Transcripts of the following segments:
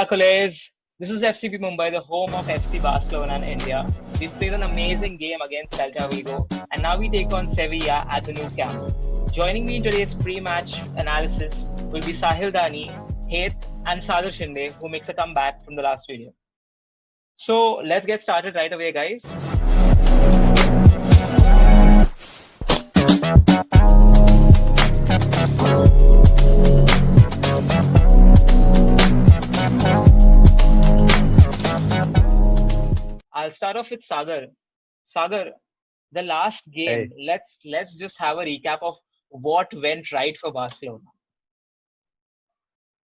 Hola, Coles. This is FCB Mumbai, the home of FC Barcelona in India. We've played an amazing game against Celta Vigo, and now we take on Sevilla at the new camp. Joining me in today's pre-match analysis will be Sahil Dani, Heth, and Sagar Shinde, who makes a comeback from the last video. So let's get started right away, guys. I'll start off with Sagar. Sagar, the last game. Hey, Let's just have a recap of what went right for Barcelona.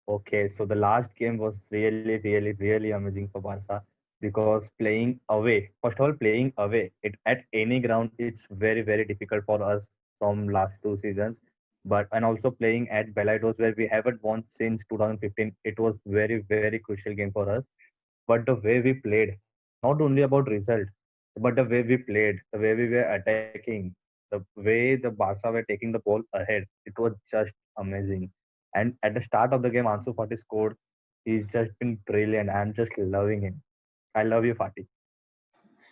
okay, so the last game was really amazing for Barca because playing away, first of all, playing away it at any ground, it's very difficult for us from last 2 seasons. But and also playing at Belarus where we haven't won since 2015, it was very crucial game for us. But the way we played, not only about result, but the way we played, the way we were attacking, the way the Barca were taking the ball ahead, it was just amazing. And at the start of the game, Ansu Fati scored. He's just been brilliant. I'm just loving him. I love you, Fati.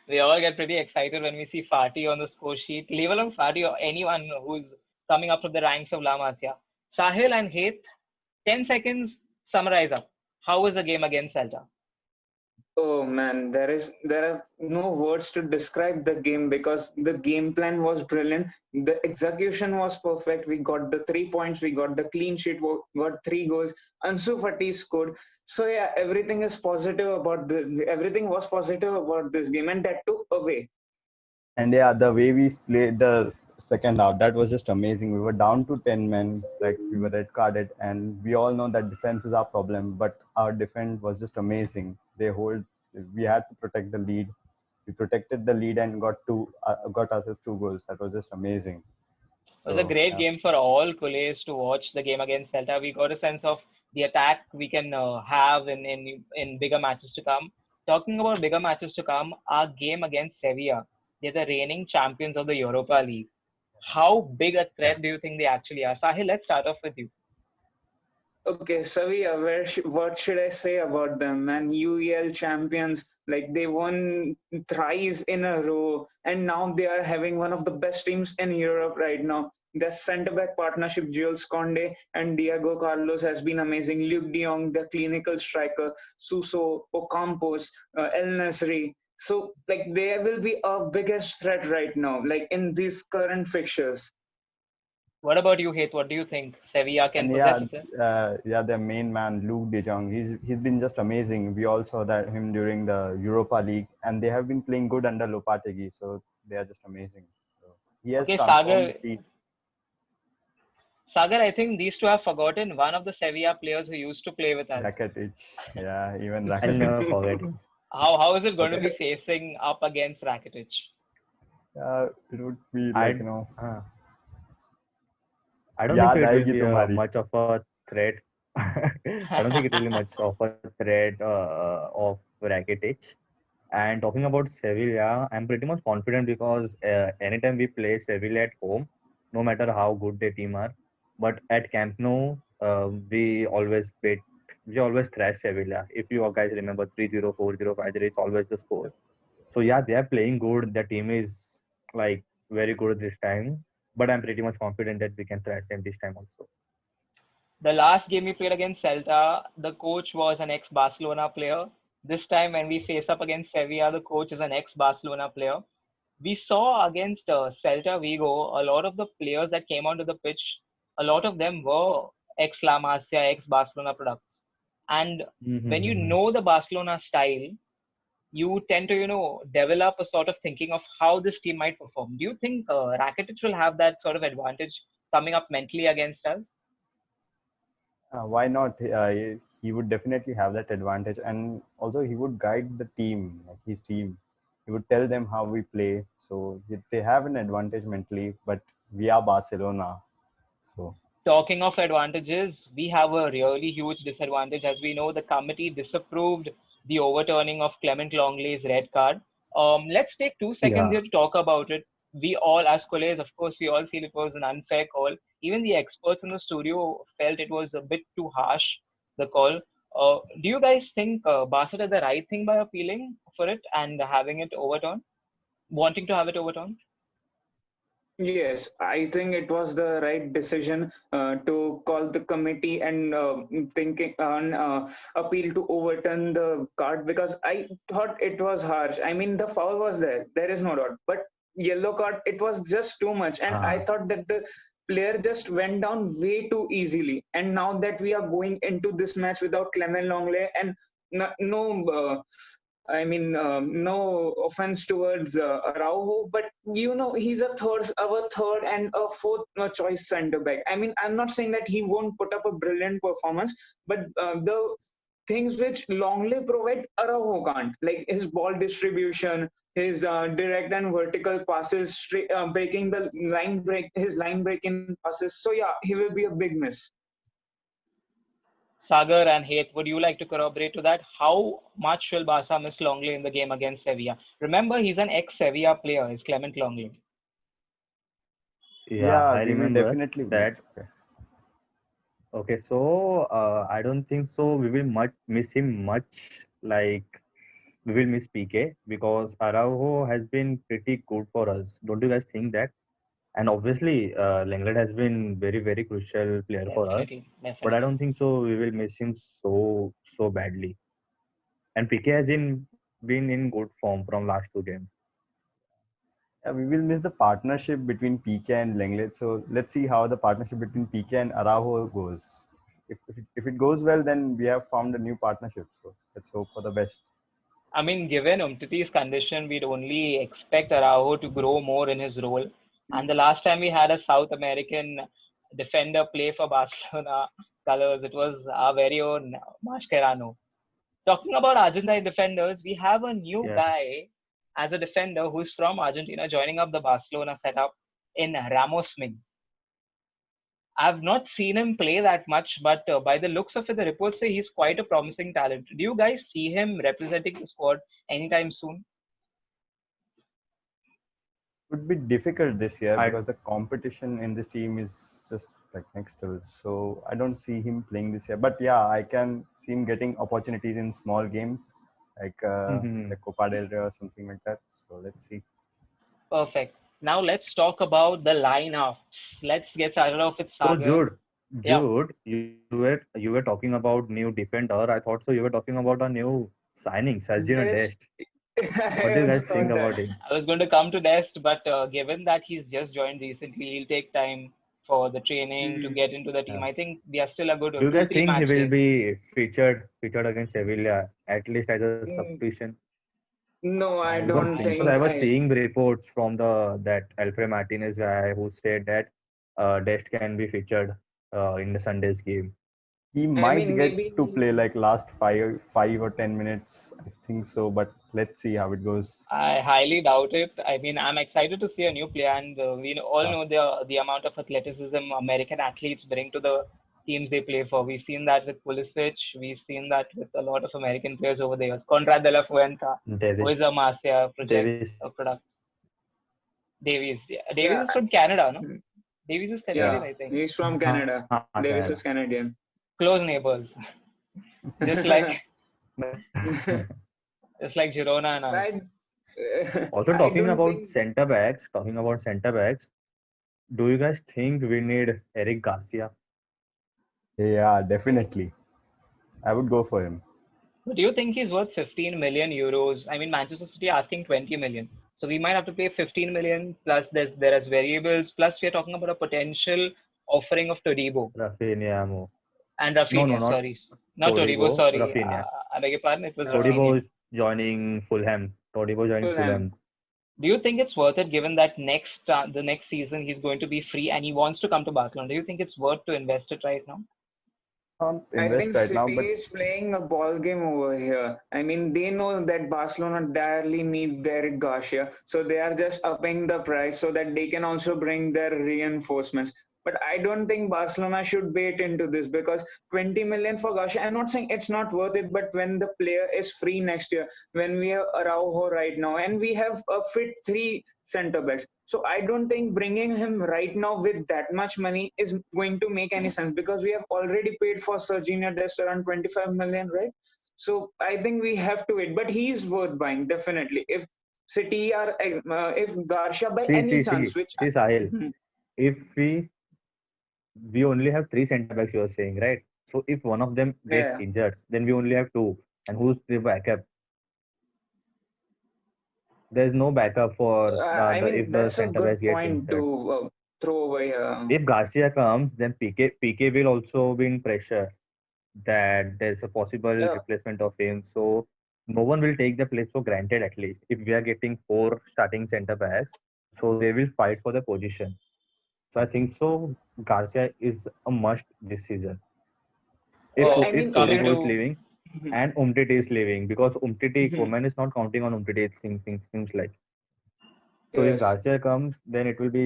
We all get pretty excited when we see Fatih on the score sheet, leave alone Fatih or anyone who's coming up from the ranks of La Masia. Sahil and Heth, 10 seconds, summarize up. How was the game against Celta? Oh man, there are no words to describe the game because the game plan was brilliant. The execution was perfect. We got the 3 points, we got the clean sheet, we got 3 goals. Ansu Fati scored. So yeah, everything is positive about this. Everything was positive about this game, and that too away. And yeah, the way we played the second half, that was just amazing. We were down to 10 men, like we were red carded, and we all know that defense is our problem, but our defense was just amazing. We had to protect the lead. We protected the lead and got us 2 goals. That was just amazing. It was a So, great yeah. game for all Culés to watch the game against Celta. We got a sense of the attack we can have in bigger matches to come. Talking about bigger matches to come, our game against Sevilla, they're the reigning champions of the Europa League. How big a Yeah. threat do you think they actually are? Sahil, let's start off with you. Okay, Savia, what should I say about them? Man, UEL champions, like they won thrice in a row, and now they are having one of the best teams in Europe right now. Their centre back partnership, Jules Conde and Diego Carlos, has been amazing. Luke De Jong, the clinical striker, Suso, Ocampos, El Nasri. So, like, they will be our biggest threat right now, like in these current fixtures. What about you, Heth? What do you think Sevilla can And possess yeah, it? their main man Luke De Jong, he's been just amazing. We all saw that him during the Europa League, and they have been playing good under Lopetegui, so they are just amazing. So he has Okay, transformed Sagar. the team. Sagar, I think these two have forgotten one of the Sevilla players who used to play with us. Rakitic, yeah, even I'll never Rakitic. forget him. How is it going to Okay, be facing up against Rakitic? it would be like I uh, I don't think so याद it will आएगी be तुम्हारी. much of a threat. I don't think it will be much of a threat of Rakitic. And talking about Sevilla, I'm pretty much confident because anytime we play Sevilla at home, no matter how good their team are, but at Camp Nou, we always thrash Sevilla. If you guys remember 3-0, 4-0, 5-0, it's always the score. So yeah, they are playing good. The team is like very good this time, but I'm pretty much confident that we can thrash them this time also. The last game we played against Celta, the coach was an ex-Barcelona player. This time, when we face up against Sevilla, the coach is an ex-Barcelona player. We saw against Celta Vigo, a lot of the players that came onto the pitch, a lot of them were ex-La Masia, ex-Barcelona products. And when you Mm-hmm. know the Barcelona style, you tend to, develop a sort of thinking of how this team might perform. Do you think Rakitic will have that sort of advantage coming up mentally against us? Why not? He would definitely have that advantage, and also he would guide the team, like his team. He would tell them how we play. So they have an advantage mentally, but we are Barcelona. So Talking of advantages, we have a really huge disadvantage. As we know, the committee disapproved the overturning of Clement Longley's red card. Let's take 2 seconds Yeah. here to talk about it. We all, as Coles, of course, we all feel it was an unfair call. Even the experts in the studio felt it was a bit too harsh, the call. Do you guys think Barca did the right thing by appealing for it and having it overturned, wanting to have it overturned? Yes, I think it was the right decision to call the committee and thinking on appeal to overturn the card, because I thought it was harsh. I mean, the foul was there, there is no doubt, but yellow card, it was just too much, and I thought that the player just went down way too easily. And now that we are going into this match without Clement Longley and no no offense towards Araujo, but he's our third and a fourth choice centre back. I mean, I'm not saying that he won't put up a brilliant performance, but the things which Longley provide, Araujo can't, like his ball distribution, his direct and vertical passes, breaking the his line breaking passes. So yeah, he will be a big miss. Sagar and Heth, would you like to corroborate to that? How much will Barca miss Longley in the game against Sevilla? Remember, he's an ex-Sevilla player, is Clement Longley. Yeah, I we will remember definitely that. miss. Okay. Okay, so I don't think so. We will miss him much. Like we will miss PK because Araujo has been pretty good for us. Don't you guys think that? And obviously, Lenglet has been very crucial player for us. Definitely, But I definitely. don't think so. We will miss him so badly. And PK has been in good form from last two games. Yeah, we will miss the partnership between PK and Lenglet. So let's see how the partnership between PK and Araujo goes. If it goes well, then we have found a new partnership. So let's hope for the best. I mean, given Umtiti's condition, we'd only expect Araujo to grow more in his role. And the last time we had a South American defender play for Barcelona colors, it was our very own Mascherano. Talking about Argentine defenders, we have a new Yeah. guy as a defender who's from Argentina joining up the Barcelona setup in Ramos Mings. I've not seen him play that much, but by the looks of it, the reports say he's quite a promising talent. Do you guys see him representing the squad anytime soon? Would be difficult this year I because the competition in this team is just like next level. So I don't see him playing this year. But yeah, I can see him getting opportunities in small games like Copa del Rey or something like that. So let's see. Perfect. Now let's talk about the lineups. Let's get started off with So Sagar. Yeah. Jude, you were talking about new defender. I thought so. You were talking about a new signing, Sergio Yes, Dest. I What do you also guys think thought that. about him? I was going to come to Dest, but given that he's just joined recently, he'll take time for the training to Mm. get into the team. Yeah. I think we are still a good Do you two, guys three think he match will days. be featured against Sevilla at least as a Mm, substitution? No, I I Because don't don't think because so. think. I was seeing reports from that Alfred Martinez guy who said that Dest can be featured in the Sunday's game. He I might mean, get to play maybe. like last five or 10 minutes. I think so, but let's see how it goes. I highly doubt it. I mean, I'm excited to see a new player, and we all Yeah. know the amount of athleticism American athletes bring to the teams they play for. We've seen that with Pulisic. We've seen that with a lot of American players over the years. Conrad de la Fuenta, who is a Davis, Marcia Davis, product. Davies. Yeah. Davies Yeah, is from Canada, no? mm, Davies is yeah, Canadian, I think. he's from Canada. Davis is Canada. Canadian. Close neighbors, just like just like Girona and us. I, Also I talking don't about think. center backs, do you guys think we need Eric Garcia? Yeah, definitely. I would go for him. But do you think he's worth 15 million euros? I mean, Manchester City asking 20 million. So we might have to pay 15 million plus there is variables. Plus, we're talking about a potential offering of Todibo Rafinha, and no, Rafinha. not Sorry, not Todibo. Todibo, Sorry, Rafinha. I beg your pardon. It was Todibo Rafinha. is joining Fulham. Todibo joining Fulham. Fulham. Do you think it's worth it, given that the next season he's going to be free and he wants to come to Barcelona? Do you think it's worth to invest it right now? Can't I invest think right now, City but is playing a ball game over here. I mean, they know that Barcelona direly need Derek Garcia, so they are just upping the price so that they can also bring their reinforcements. But I don't think Barcelona should bait into this because 20 million for Garcia. I'm not saying it's not worth it, but when the player is free next year, when we have Araujo right now, and we have a fit three centre backs, so I don't think bringing him right now with that much money is going to make any sense because we have already paid for Serginho Dest around 25 million, right? So I think we have to wait, but he is worth buying definitely. If City are if Garcia by any chance, which See, Sahil. Mhm. If we only have three centre backs, you are saying, right? So if one of them gets Yeah. injured, then we only have two. And who's the backup? There's no backup for I the mean, if the that's a centre backs good gets point injured. to throw away here. If Garcia comes, then PK will also be in pressure that there's a possible Yeah, replacement of him. So no one will take the place for granted at least. If we are getting four starting centre backs, so they will fight for the position. So I think so. Garcia is a must this season. If Oh, I if mean, coming Torigo is to leaving and Umtiti is leaving because Umtiti Mhm. Koeman is not counting on Umtiti. It seems like. So if Yes. Garcia comes, then it will be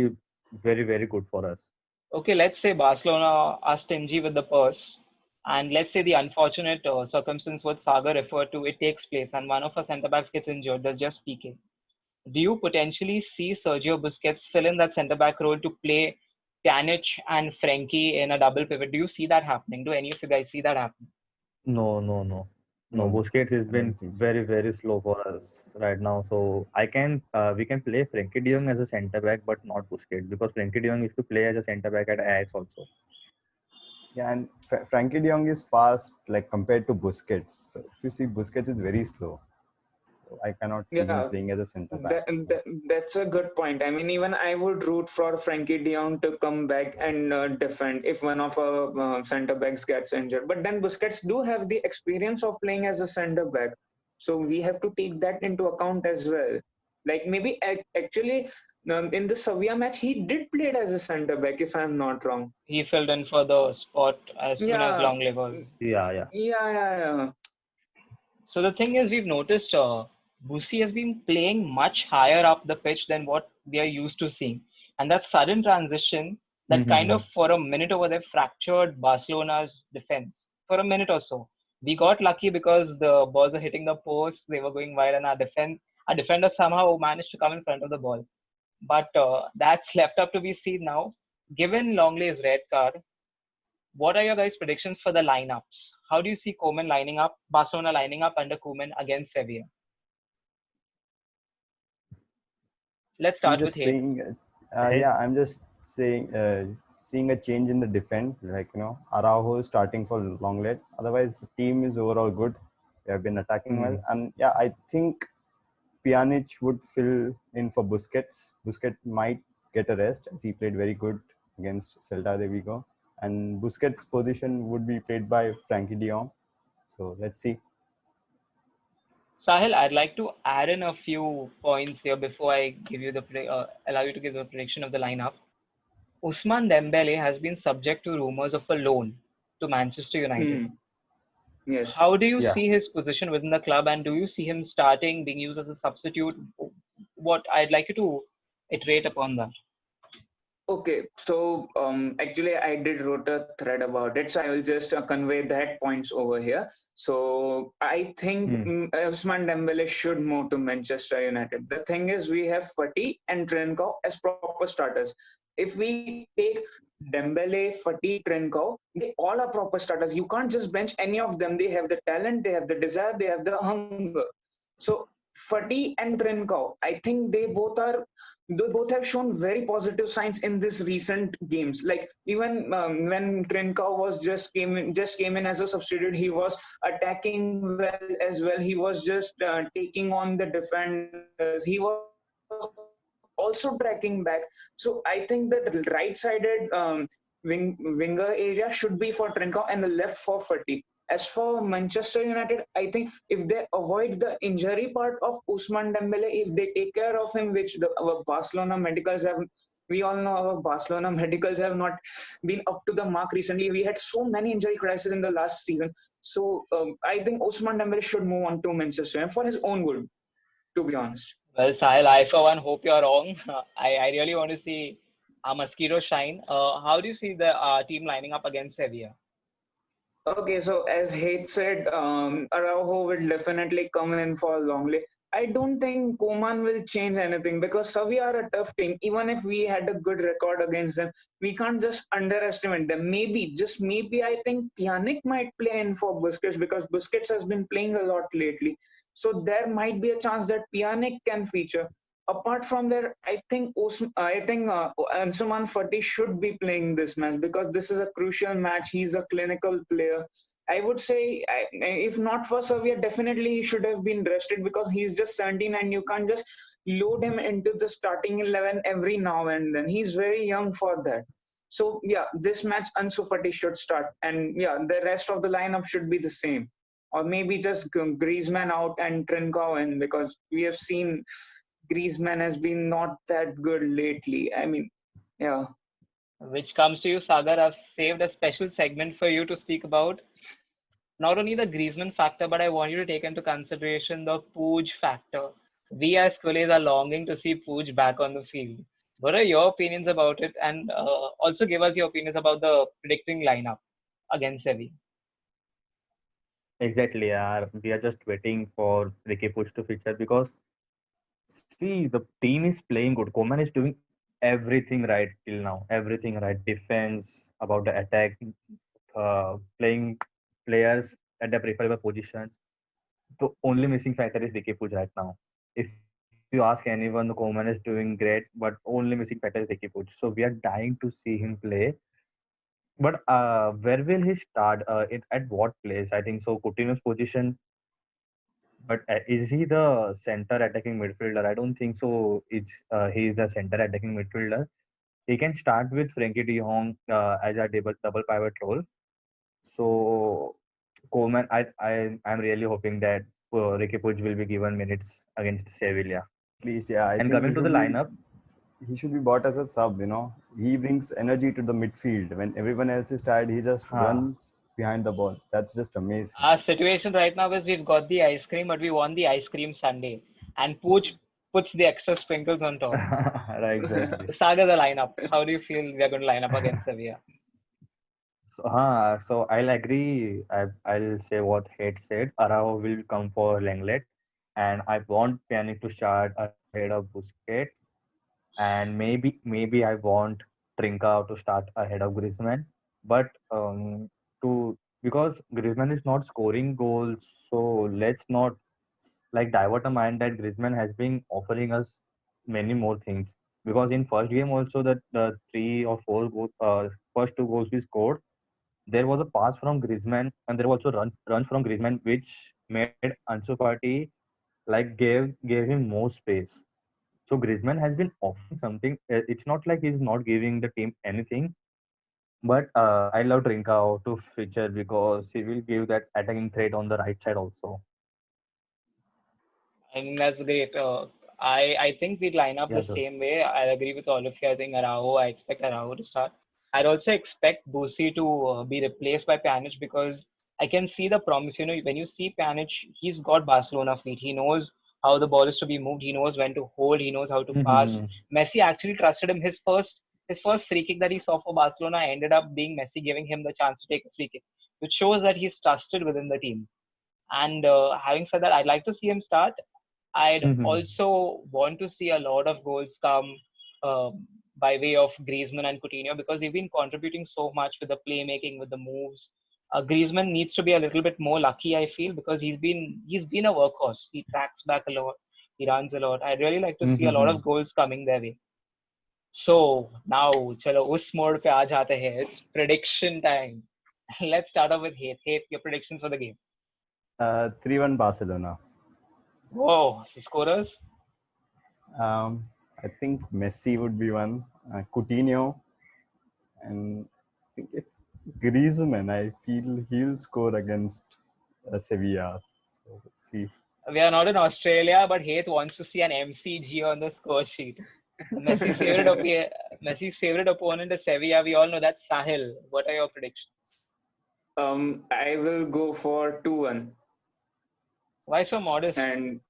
very good for us. okay, let's say Barcelona are stingy with the purse, and let's say the unfortunate circumstance what Sagar referred to, it takes place, and one of our centre backs gets injured. There's just PK. Do you potentially see Sergio Busquets fill in that centre back role to play Pjanic and Frenkie in a double pivot? Do you see that happening? Do any of you guys see that happening? No. No, Busquets has I don't been think so. very slow for us right now. So we can play Frenkie De Jong as a centre back, but not Busquets because Frenkie De Jong used to play as a centre back at Ajax also. Yeah, and Frankie De Jong is fast, like compared to Busquets. So if you see, Busquets is very slow. So I cannot see him Yeah, playing as a centre back. that's a good point. I mean, even I would root for Frankie De Jong to come back and defend if one of our centre backs gets injured. But then Busquets do have the experience of playing as a centre back, so we have to take that into account as well. Like maybe actually in the Sevilla match, he did play it as a centre back, if I'm not wrong. He filled in for the spot as soon as Yeah, Longley was. Yeah. yeah. So the thing is, we've noticed Busi has been playing much higher up the pitch than what we are used to seeing. And that sudden transition that kind Mm-hmm. of for a minute over there fractured Barcelona's defense for a minute or so. We got lucky because the balls were hitting the post, they were going wide, and our defender somehow managed to come in front of the ball. But that's left up to be seen now. Given Longley's red card, what are your guys' predictions for the lineups? How do you see Koeman lining up, Barcelona lining up under Koeman against Sevilla? Let's I'm start with just Hayden. saying, Ahead. yeah, I'm just saying, seeing a change in the defense. Like, Araujo is starting for Longlet. Otherwise, the team is overall good. They have been attacking well. Mm-hmm. And yeah, I think Pjanic would fill in for Busquets. Busquets might get a rest as he played very good against Celta de Vigo. And Busquets' position would be played by Frankie de Jong. So let's see. Sahil, I'd like to add in a few points here before I give you allow you to give the prediction of the lineup. Usman Dembele has been subject to rumors of a loan to Manchester United. Hmm. Yes. How do you Yeah. see his position within the club, and do you see him starting, being used as a substitute? What I'd like you to iterate upon that. Okay, so actually, I did wrote a thread about it, so I will just convey that points over here. So I think Mm. Ousmane Dembele should move to Manchester United. The thing is, we have Fati and Trincao as proper starters. If we take Dembele, Fati, Trincao, they all are proper starters. You can't just bench any of them. They have the talent, they have the desire, they have the hunger. So Fati and Trincao, I think they both have shown very positive signs in this recent games. Like even when Trincao was just came in as a substitute, he was attacking well as well. He was just taking on the defenders. He was also tracking back. So I think that the right-sided winger area should be for Trincao and the left for Fati. As for Manchester United, I think if they avoid the injury part of Usman Dembele, if they take care of him, which our Barcelona medicals have, we all know our Barcelona medicals have not been up to the mark recently. We had so many injury crises in the last season. So I think Usman Dembele should move on to Manchester United for his own good, to be honest. Well, Sahil, I for one hope you're wrong. I really want to see our mosquito shine. How do you see the team lining up against Sevilla? Okay, so as Hate said, Araujo will definitely come in for Longley. I don't think Koman will change anything because Sevilla are a tough team. Even if we had a good record against them, we can't just underestimate them. Maybe, just maybe, I think Pjanic might play in for Busquets because Busquets has been playing a lot lately. So there might be a chance that Pjanic can feature. Apart from there, I think Ansuman Fati should be playing this match because this is a crucial match. He's a clinical player. I would say, if not for Sevilla, definitely he should have been rested because he's just 17 and you can't just load him into the starting 11 every now and then. He's very young for that. So yeah, this match Ansu Fati should start, and yeah, the rest of the lineup should be the same, or maybe just Griezmann out and Trincao in because we have seen Griezmann has been not that good lately. I mean, yeah. Which comes to you, Sagar. I've saved a special segment for you to speak about not only the Griezmann factor, but I want you to take into consideration the Pooj factor. We as Coolies are longing to see Pooj back on the field. What are your opinions about it? And also give us your opinions about the predicting lineup against Sevilla. Exactly, we are just waiting for Ricky Push to feature because see the team is playing good. Koeman is doing everything right till now. Everything right. Defense, about the attack, playing players at the preferable positions. The only missing factor is Ricky Puig right now. If you ask anyone, the Koeman is doing great, but only missing factor is Ricky Puig. So we are dying to see him play. But where will he start? At what place? I think so. Coutinho's position. But is he the center attacking midfielder? I don't think so. He is the center attacking midfielder. He can start with Frankie De Jong as a double pivot role. So Coleman, I'm really hoping that Ricky Puig will be given minutes against Sevilla. At least, yeah, I And think coming to the lineup, he should be bought as a sub. He brings energy to the midfield. When everyone else is tired, he just huh, runs behind the ball. That's just amazing. Our situation right now is we've got the ice cream, but we want the ice cream sundae. And Pooch puts the extra sprinkles on top. right, exactly. Saga, the lineup. How do you feel we are going to line up against Sevilla? So I'll agree. I'll say what Head said. Araujo will come for Lenglet, and I want Pjanic to start ahead of Busquets, and maybe I want Trincao to start ahead of Griezmann. But to because Griezmann is not scoring goals, so let's not like divert a mind that Griezmann has been offering us many more things. Because in first game also the three or four goals, first two goals we scored, there was a pass from Griezmann and there was also runs from Griezmann which made Ansu Fati like gave him more space. So Griezmann has been offering something. It's not like he's not giving the team anything. But I love Trincao to feature because he will give that attacking threat on the right side also. I mean, that's great. I think we line up Yeah, the same way. I agree with all of you. I think Araujo, I expect Araujo to start. I'd also expect Busi to be replaced by Pjanic because I can see the promise. When you see Pjanic, he's got Barcelona feet. He knows how the ball is to be moved. He knows when to hold. He knows how to pass. Mhm. Messi actually trusted him. His first free kick that he saw for Barcelona ended up being Messi giving him the chance to take a free kick, which shows that he's trusted within the team. And having said that, I'd like to see him start. I'd Mhm. also want to see a lot of goals come by way of Griezmann and Coutinho because they've been contributing so much with the playmaking, with the moves. Griezmann needs to be a little bit more lucky, I feel, because he's been a workhorse. He tracks back a lot, he runs a lot. I'd really like to see a lot of Mhm. goals coming their way. So now, chalo, us mode pe aa jate hain. It's prediction time. Let's start off with Heath. Heath, your predictions for the game. 3-1 Barcelona. Whoa, the scorers. I think Messi would be one. Coutinho, and I think if Griezmann, I feel he'll score against Sevilla. So let's see. We are not in Australia, but Heath wants to see an MCG on the score sheet. Messi's favorite opponent is Sevilla. We all know that's Sahil. What are your predictions? I will go for 2-1. Why so modest? And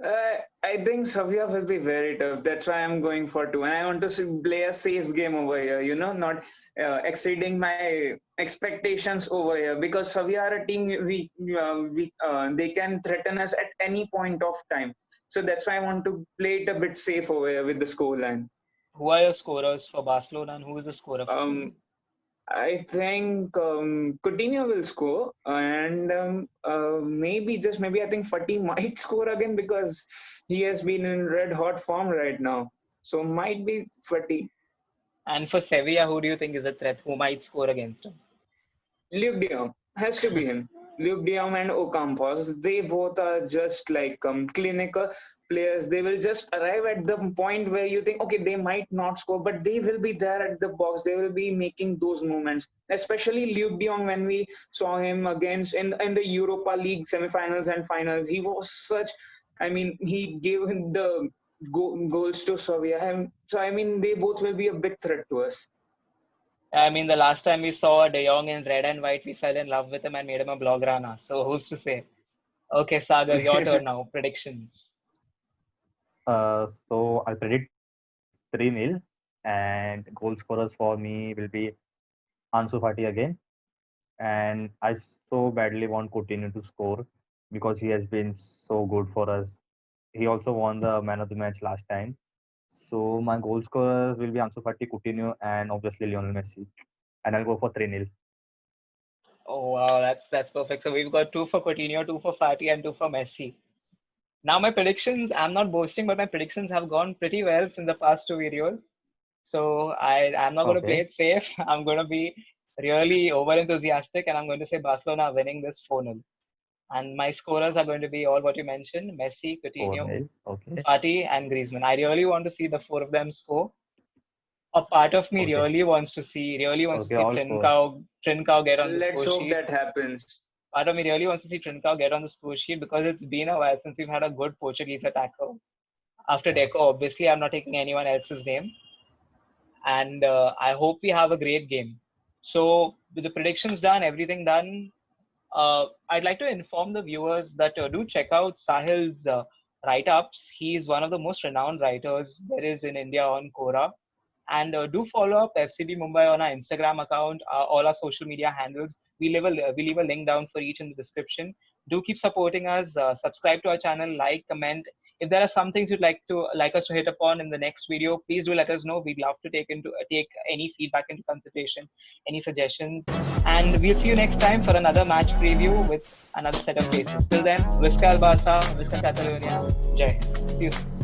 I think Sevilla will be very tough. That's why I'm going for 2. And I want to play a safe game over here, not exceeding my expectations over here. Because Sevilla are a team, they can threaten us at any point of time. So that's why I want to play it a bit safe over here with the scoreline. Who are your scorers for Barcelona and who is the scorer for Sevilla? I think Coutinho will score, and maybe I think Fati might score again because he has been in red hot form right now. So might be Fati. And for Sevilla, who do you think is a threat? Who might score against us? Luke de Jong has to be him. Luke de Jong and Ocampos, they both are just like clinical players. They will just arrive at the point where you think, okay, they might not score, but they will be there at the box. They will be making those movements. Especially Luke de Jong, when we saw him against in the Europa League semi-finals and finals, he was such. I mean, he gave him the goals to Sevilla. So I mean, they both will be a big threat to us. I mean, the last time we saw De Jong in red and white, we fell in love with him and made him a blaugrana. So who's to say? Okay, Sagar, your turn now. Predictions. So I'll predict 3-0, and goal scorers for me will be Ansu Fati again. And I so badly want Coutinho to score because he has been so good for us. He also won the man of the match last time. So my goal scorers will be Ansu Fati, Coutinho, and obviously Lionel Messi. And I'll go for 3-0. Oh wow, that's perfect. So we've got 2 for Coutinho, 2 for Fati, and 2 for Messi. Now my predictions, I'm not boasting, but my predictions have gone pretty well in the past 2 videos. So I'm not going to play it safe. I'm going to be really over enthusiastic, and I'm going to say Barcelona are winning this 4-0. And my scorers are going to be all what you mentioned: Messi, Coutinho, Fati, and Griezmann. I really want to see the 4 of them score. A part of me really wants to see Trincao get on the score sheet. Let's hope that happens. Part of me really wants to see Trincao get on the score sheet because it's been a while since we've had a good Portuguese attacker. After Deco, obviously, I'm not taking anyone else's name. And I hope we have a great game. So with the predictions done, everything done, I'd like to inform the viewers that do check out Sahil's write-ups. He's one of the most renowned writers there is in India on Quora. And do follow up FCB Mumbai on our Instagram account, all our social media handles. We leave a link down for each in the description. Do keep supporting us. Subscribe to our channel, like, comment. If there are some things you'd like us to hit upon in the next video, please do let us know. We'd love to take any feedback into consideration, any suggestions. And we'll see you next time for another match preview with another set of faces. Till then, Visca Al Barça, Visca Catalonia. Jai. See you soon.